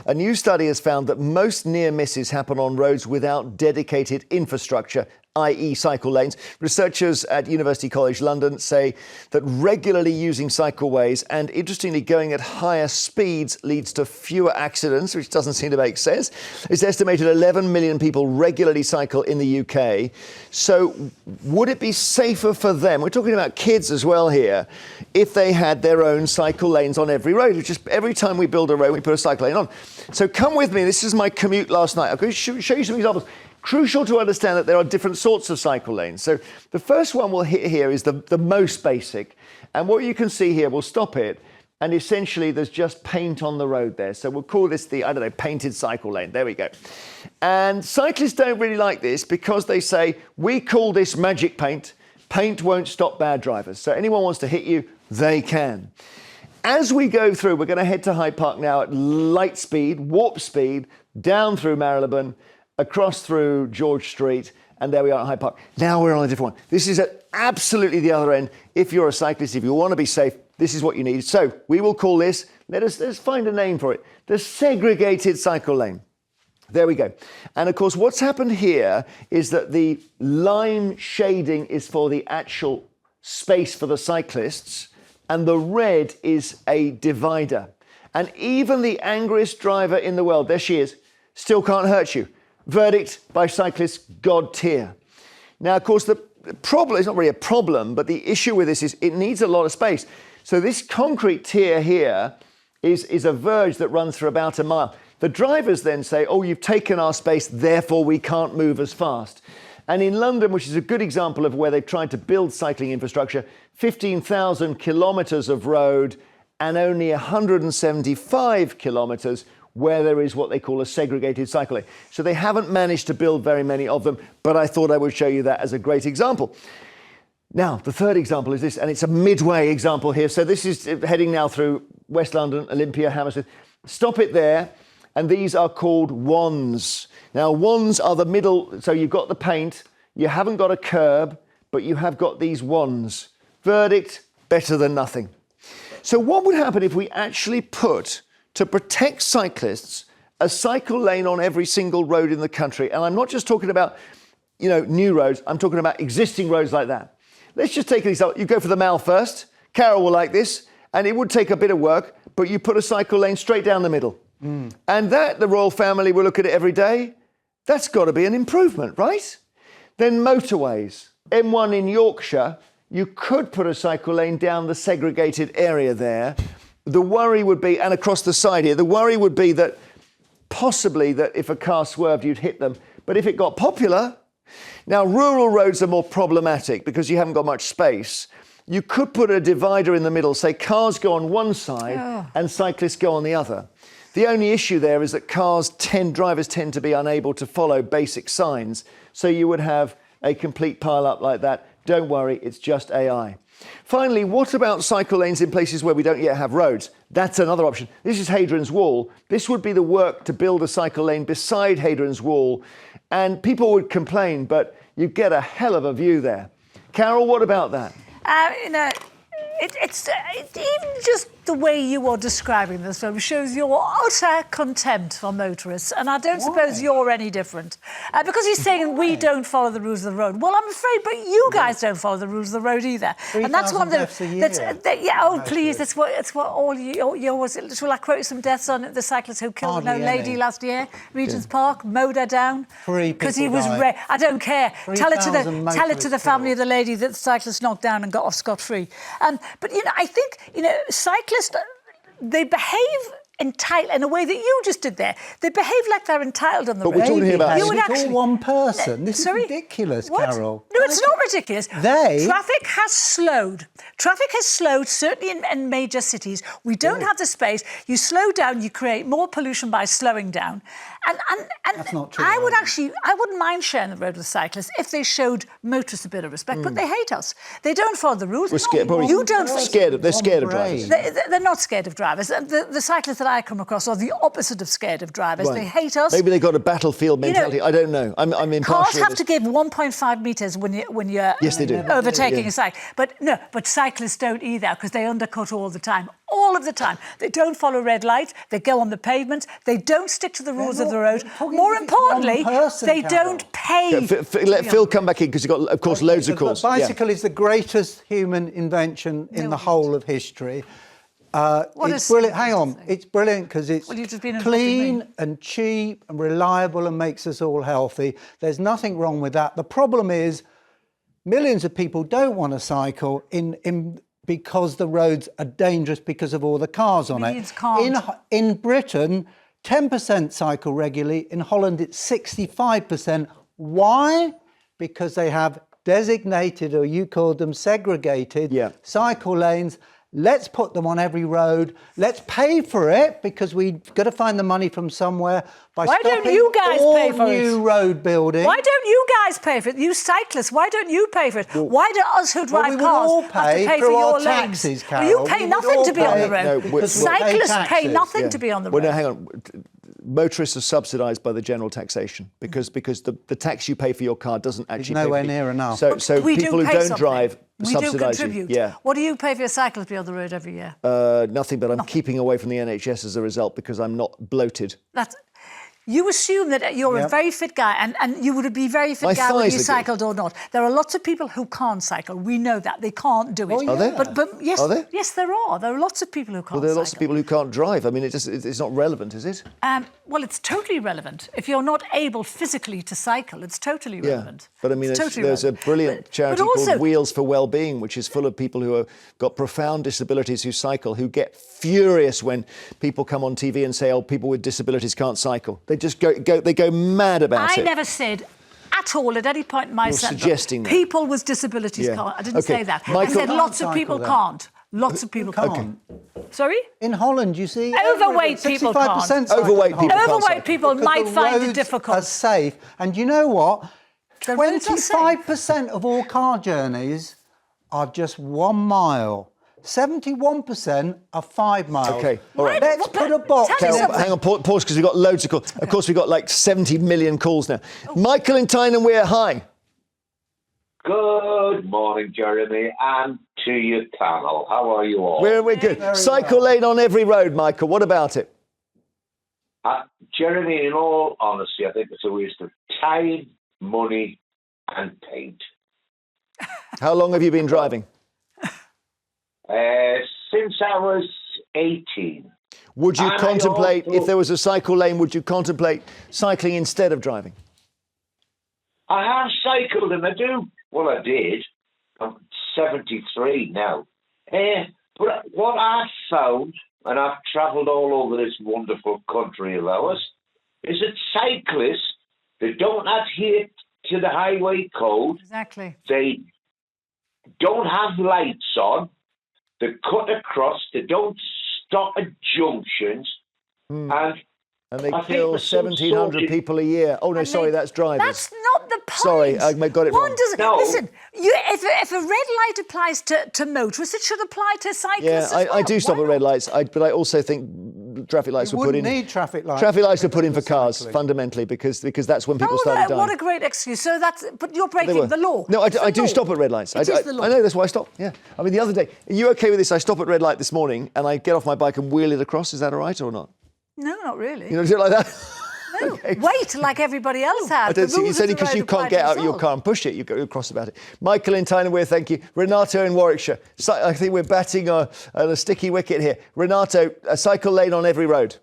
A new study has found that most near misses happen on roads without dedicated infrastructure, i.e. cycle lanes. Researchers at University College London say that regularly using cycleways and, interestingly, going at higher speeds leads to fewer accidents, which doesn't seem to make sense. It's estimated 11 million people regularly cycle in the UK. So would it be safer for them, we're talking about kids as well here, if they had their own cycle lanes on every road? Just every time we build a road, we put a cycle lane on. So come with me. This is my commute last night. I'm going to show you some examples. Crucial to understand that there are different sorts of cycle lanes. So the first one we'll hit here is the most basic. And what you can see here, we'll stop it. And essentially, there's just paint on the road there. So we'll call this the, painted cycle lane. There we go. And cyclists don't really like this because they say, we call this magic paint. Paint won't stop bad drivers. So anyone wants to hit you, they can. As we go through, we're going to head to Hyde Park now at light speed, warp speed, down through Marylebone, across through George Street, and there we are at Hyde Park. Now we're on a different one. This is at absolutely the other end. If you're a cyclist, if you want to be safe, this is what you need. So we will call this, let's find a name for it, the segregated cycle lane. There we go. And of course, what's happened here is that the lime shading is for the actual space for the cyclists, and the red is a divider. And even the angriest driver in the world, there she is, still can't hurt you. Verdict by cyclists, God tier. Now, of course, the problem, it's not really a problem, but the issue with this is it needs a lot of space. So this concrete tier here is a verge that runs for about a mile. The drivers then say, oh, you've taken our space, therefore we can't move as fast. And in London, which is a good example of where they've tried to build cycling infrastructure, 15,000 kilometres of road and only 175 kilometres where there is what they call a segregated cycle lane. So they haven't managed to build very many of them, but I thought I would show you that as a great example. Now, the third example is this, and it's a midway example here. So this is heading now through West London, Olympia, Hammersmith. Stop it there, and these are called wands. Now, wands are the middle, so you've got the paint, you haven't got a curb, but you have got these wands. Verdict, better than nothing. So what would happen if we actually put, to protect cyclists, a cycle lane on every single road in the country? And I'm not just talking about, new roads. I'm talking about existing roads like that. Let's just take an example. You go for the Mall first. Carole will like this. And it would take a bit of work, but you put a cycle lane straight down the middle. And that, the royal family will look at it every day. That's got to be an improvement, right? Then motorways. M1 in Yorkshire, you could put a cycle lane down the segregated area there. The worry would be, and across the side here, the worry would be that possibly that if a car swerved, you'd hit them. But if it got popular, now rural roads are more problematic because you haven't got much space. You could put a divider in the middle, say cars go on one side and cyclists go on the other. The only issue there is that drivers tend to be unable to follow basic signs. So you would have a complete pile-up like that. Don't worry, it's just AI. Finally, what about cycle lanes in places where we don't yet have roads? That's another option. This is Hadrian's Wall. This would be the work to build a cycle lane beside Hadrian's Wall. And people would complain, but you get a hell of a view there. Carole, what about that? It's even just the way you are describing this film shows your utter contempt for motorists, and I don't suppose you're any different. Because he's saying we don't follow the rules of the road. Well, I'm afraid, but you guys don't follow the rules of the road either. And that's one of the... please, that's what all you always... Shall I quote some deaths on the cyclist who killed an old lady last year? Regent's Park, mowed her down. Because he was... I don't care. Tell it to the family of the lady that the cyclist knocked down and got off scot-free. But, I think, cyclists, they behave entitled in a way that you just did there. They behave like they're entitled on the road. But we're talking about... It's all one person. This is ridiculous, Carole. No, it's not ridiculous. Traffic has slowed. Traffic has slowed, certainly in major cities. We don't have the space. You slow down, you create more pollution by slowing down. And that's not true. I wouldn't mind sharing the road with cyclists if they showed motorists a bit of respect, but they hate us. They don't follow the rules. We're scared. They're scared of drivers. They're not scared of drivers. The cyclists that that I come across are the opposite of scared of drivers. Right. They hate us. Maybe they got a battlefield mentality. I don't know. I'm impartial. Cars have to give 1.5 metres when you're Yes, they do. overtaking a cycle. But cyclists don't either because they undercut all the time. All of the time. They don't follow red lights. They go on the pavement. They don't stick to the rules of the road. More importantly, they don't pay. Let Phil come back in because you've got, of course, loads of calls. The bicycle is the greatest human invention in the whole of history. It's brilliant. Hang on, it's brilliant because it's clean and cheap and reliable and makes us all healthy. There's nothing wrong with that. The problem is millions of people don't want to cycle because the roads are dangerous because of all the cars on it. In Britain, 10% cycle regularly. In Holland, it's 65%. Why? Because they have designated, or you called them segregated, cycle lanes. Let's put them on every road. Let's pay for it because we've got to find the money from somewhere by stopping all new road building. Why don't you guys pay for it? You cyclists, why don't you pay for it? Why do us who drive cars have to pay for your lanes? You pay nothing to be on the road. Cyclists pay nothing to be on the road. Well, no, hang on. Motorists are subsidised by the general taxation because the tax you pay for your car doesn't actually pay nowhere near enough. So people who don't drive subsidise you. Yeah. What do you pay for your cycle to be on the road every year? Nothing, but I'm keeping away from the NHS as a result because I'm not bloated. You assume that you're a very fit guy, and you would be a very fit guy whether you cycled or not. There are lots of people who can't cycle. We know that. They can't do it. Oh, yeah. Are there? But yes, are there? Yes, there are. There are lots of people who can't cycle. Well, there are lots of people who can't drive. I mean, it's not relevant, is it? Well, it's totally relevant. If you're not able physically to cycle, it's totally relevant. But I mean, there's a brilliant charity called Wheels for Wellbeing, which is full of people who have got profound disabilities who cycle, who get furious when people come on TV and say, "Oh, people with disabilities can't cycle." They just go mad about it. I never said at all at any point in my sentence suggesting that people with disabilities can't. I didn't say that. I said lots of people can't. Lots of people can't. Sorry? In Holland, you see, overweight people can't. Overweight people might find it difficult. Are safe, and you know what? 25% of all car journeys are just 1 mile. 71% are 5 miles. Okay, all right. Let's put a box. Hang on, pause, because we've got loads of calls. Of course, we've got like 70 million calls now. Michael in Tyne, we're hi. Good morning, Jeremy, and to your panel. How are you all? We're good. Cycle lane on every road, Michael. What about it? Jeremy, in all honesty, I think it's a waste of time, money, and paint. How long have you been driving? Since I was 18. Would you contemplate, if there was a cycle lane, would you contemplate cycling instead of driving? I have cycled, and I did. I'm 73 now. But what I've found, and I've travelled all over this wonderful country of ours, is that cyclists, they don't adhere to the highway code. Exactly. They don't have lights on. They cut across. They don't stop at junctions. And they kill 1,700 people a year. Oh, no, sorry, that's drivers. That's not the point. Sorry, I got it wrong. Listen, if a red light applies to motorists, it should apply to cyclists as well. I do stop at red lights, but I also think traffic lights were put in. You wouldn't need traffic lights. Traffic lights were put in for cars, fundamentally, because that's when people started dying. What a great excuse. So but you're breaking the law. No, I do stop at red lights. It is the law. I know, that's why I stop. Yeah. I mean, the other day, are you okay with this? I stop at red light this morning and I get off my bike and wheel it across. Is that all right or not? No, not really. You don't do it like that? No, okay. Wait, like everybody else has. I don't think it's only because you can't get out of your car and push it. You go across about it. Michael in Tyne, thank you. Renato in Warwickshire. I think we're batting on a sticky wicket here. Renato, a cycle lane on every road.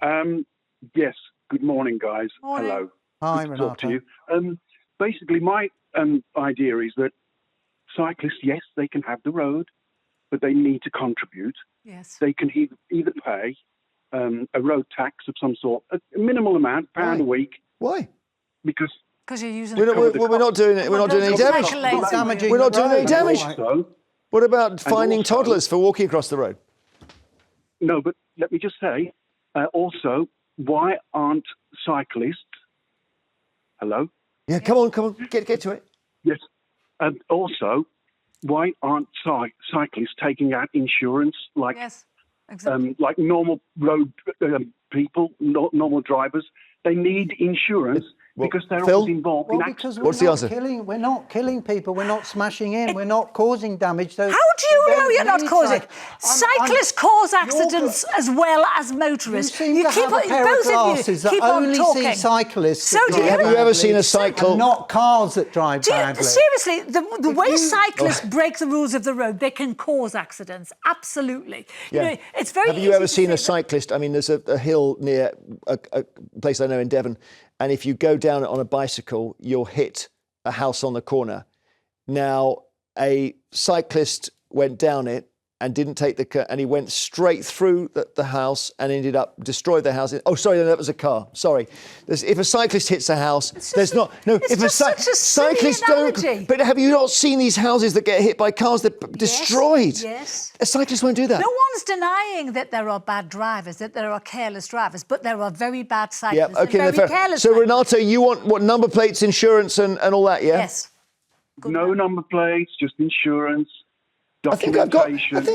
Yes. Good morning, guys. Morning. Hello. Hi, Good to Renato. talk to you. Basically, my idea is that cyclists, yes, they can have the road, but they need to contribute. Yes. They can either pay a road tax of some sort, a minimal amount, £1 a week. Why? Because you're using. We're not doing it. We're not doing any damage. We're not doing any damage. What about fining toddlers for walking across the road? No, but let me just say, also, why aren't cyclists? Hello? Yeah, come on, get to it. Yes. And also, why aren't cyclists taking out insurance like Exactly. like normal road people, normal drivers. They need insurance because they're Phil? always involved in because accidents. What's the answer? we're not killing people, we're not smashing in, we're not causing damage. How do you know you're not causing? Cyclists cause accidents as well as motorists. You seem to have a pair of glasses that only see cyclists. So do you. Have you ever seen a cycle? And not cars that drive badly. Seriously, the way cyclists break the rules of the road, they can cause accidents. Absolutely. Yeah. You know, it's very Have you easy ever to seen say a cyclist? I mean, there's a hill near a place I know in Devon, and if you go down it on a bicycle, you'll hit a house on the corner. Now, a cyclist went down it and didn't take and he went straight through the house and ended up destroyed the house. Oh, sorry, that was a car. Sorry. If a cyclist hits a house, there's not. No, if a cyclist don't. But have you not seen these houses that get hit by cars that destroyed? Yes. A cyclist won't do that. No one's denying that there are bad drivers, that there are careless drivers, but there are very bad cyclists. Yeah. Okay. And very careless So, cyclists. Renato, you want what, number plates, insurance, and all that? Yeah. Yes. No number plates, just insurance. I think I've got insurance.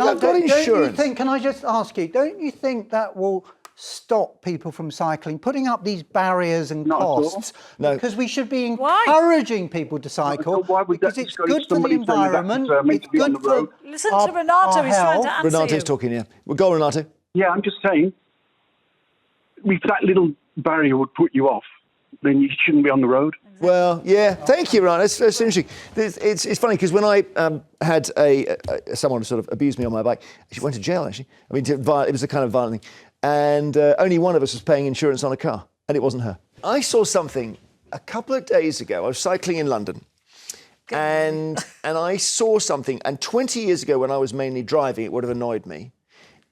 Can I just ask you, don't you think that will stop people from cycling, putting up these barriers and costs? No. Because we should be encouraging people to cycle because it's good for the environment, it's good for Listen to Renato, he's trying to answer Renato's talking here. Well, go on, Renato. Yeah, I'm just saying, if that little barrier would put you off, then you shouldn't be on the road. Well, yeah. Thank you, Ryan. That's interesting. It's funny because when I had someone sort of abused me on my bike, she went to jail, actually. I mean, it was a kind of violent thing. And only one of us was paying insurance on a car, and it wasn't her. I saw something a couple of days ago. I was cycling in London, and I saw something. And 20 years ago, when I was mainly driving, it would have annoyed me.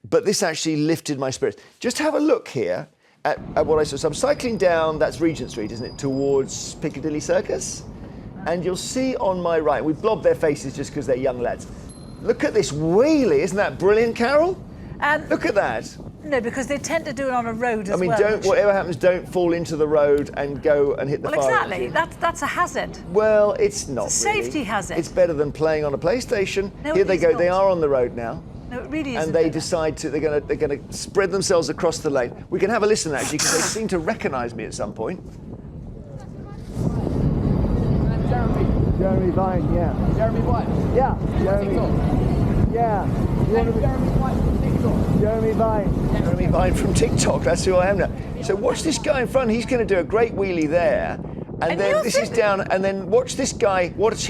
But this actually lifted my spirits. Just have a look here at what I saw. So I'm cycling down, that's Regent Street, isn't it, towards Piccadilly Circus? And you'll see on my right, we blobbed their faces just because they're young lads. Look at this wheelie, isn't that brilliant, Carole? Look at that. No, because they tend to do it on a road as well. I mean, whatever happens, don't fall into the road and go and hit the fire. Well, exactly. That's a hazard. Well, it's not. It's a safety hazard. It's better than playing on a PlayStation. No, Here they go. not. They are on the road now. No, it really isn't. And they decide they're going to spread themselves across the lane. We can have a listen actually because they seem to recognise me at some point. Jeremy Vine, yeah. Jeremy what? Yeah, Jeremy. Yeah. Jeremy what from TikTok? Jeremy Vine. Jeremy Vine from TikTok. That's who I am now. So watch this guy in front. He's going to do a great wheelie there, and then this is down. And then watch this guy. Watch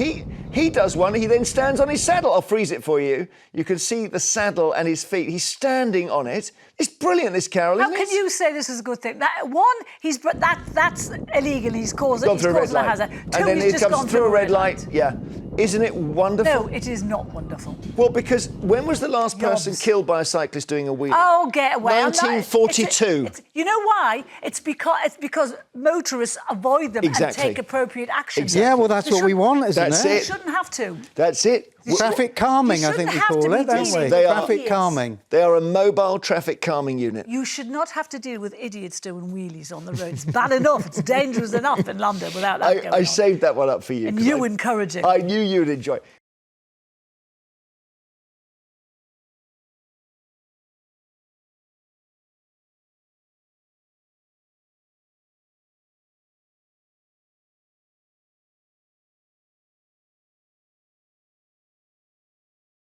he does one. He then stands on his saddle. I'll freeze it for you. You can see the saddle and his feet. He's standing on it. It's brilliant, this, Carole. How can you say this is a good thing? That's illegal. He's causing a hazard. And then he comes through a red light. Yeah. Isn't it wonderful? No, it is not wonderful. Well, because when was the last person killed by a cyclist doing a wheelie? Oh, get away. 1942. You know why? It's because motorists avoid them and take appropriate action. Exactly. Yeah, well, that's what we want, isn't it? They shouldn't have to. That's it. Traffic calming, I think we call it, don't we? Traffic calming. They are a mobile traffic calming unit. You should not have to deal with idiots doing wheelies on the road. It's bad enough. It's dangerous enough in London without that going on. I saved that one up for you. And you encourage it. I knew you'd enjoy it.